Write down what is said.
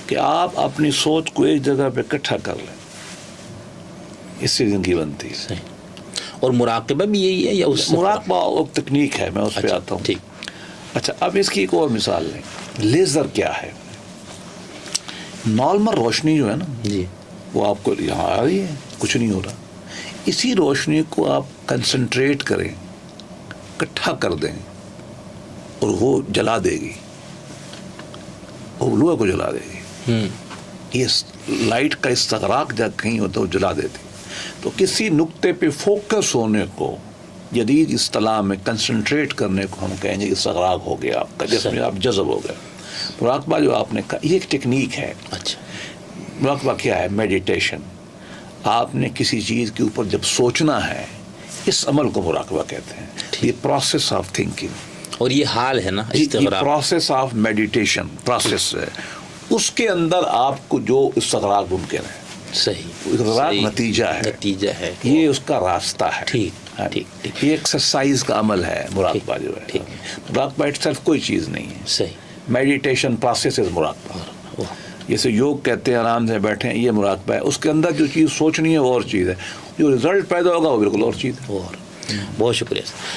کہ آپ اپنی سوچ کو ایک جگہ پہ اکٹھا کر لیں، اس سے زندگی بنتی ہے. صحیح. اور مراقبہ بھی یہی ہے یا اس سے؟ مراقبہ ایک تکنیک ہے، میں اس پہ آتا ہوں. ٹھیک. اچھا، اب اس کی ایک اور مثال لیں. لیزر کیا ہے؟ نارمل روشنی جو ہے نا، جی، وہ آپ کو یہاں آ رہی ہے، کچھ نہیں ہو رہا. اسی روشنی کو آپ کنسنٹریٹ کریں، اکٹھا کر دیں، اور وہ جلا دے گی، وہ لوہے کو جلا دے گی. یہ لائٹ کا استغراق جب کہیں ہوتا ہے وہ جلا دیتی. تو کسی نقطے پہ فوکس ہونے کو جدید اصطلاح میں کنسنٹریٹ کرنے کو ہم کہیں گے استغراق ہو گیا آپ کا، جس میں آپ جذب ہو گئے. مراقبہ جو آپ نے کہا یہ ایک ٹیکنیک ہے. اچھا. مراقبہ کیا ہے؟ میڈیٹیشن. آپ نے کسی چیز کے اوپر جب سوچنا ہے، اس عمل کو مراقبہ کہتے ہیں. یہ پروسیس آف تھنکنگ، اور یہ حال ہے نا یہ استغراق. پروسیس آف میڈیٹیشن پروسیس ہے. اس کے اندر آپ کو جو استغراق ممکن ہے، صحیح. استغراق نتیجہ ہے، یہ اس کا راستہ ہے. ٹھیک ٹھیک ٹھیک. یہ ایکسرسائز کا عمل ہے مراقبہ جو ہے. مراقبہ اٹ سیلف کوئی چیز نہیں ہے. صحیح. میڈیٹیشن پروسیس از مراقبہ. جیسے یوگ کہتے ہیں آرام سے بیٹھیں، یہ مراقبہ ہے. اس کے اندر جو چیز سوچنی ہے وہ اور چیز ہے، جو رزلٹ پیدا ہوگا وہ بالکل اور چیز ہے. اور بہت شکریہ.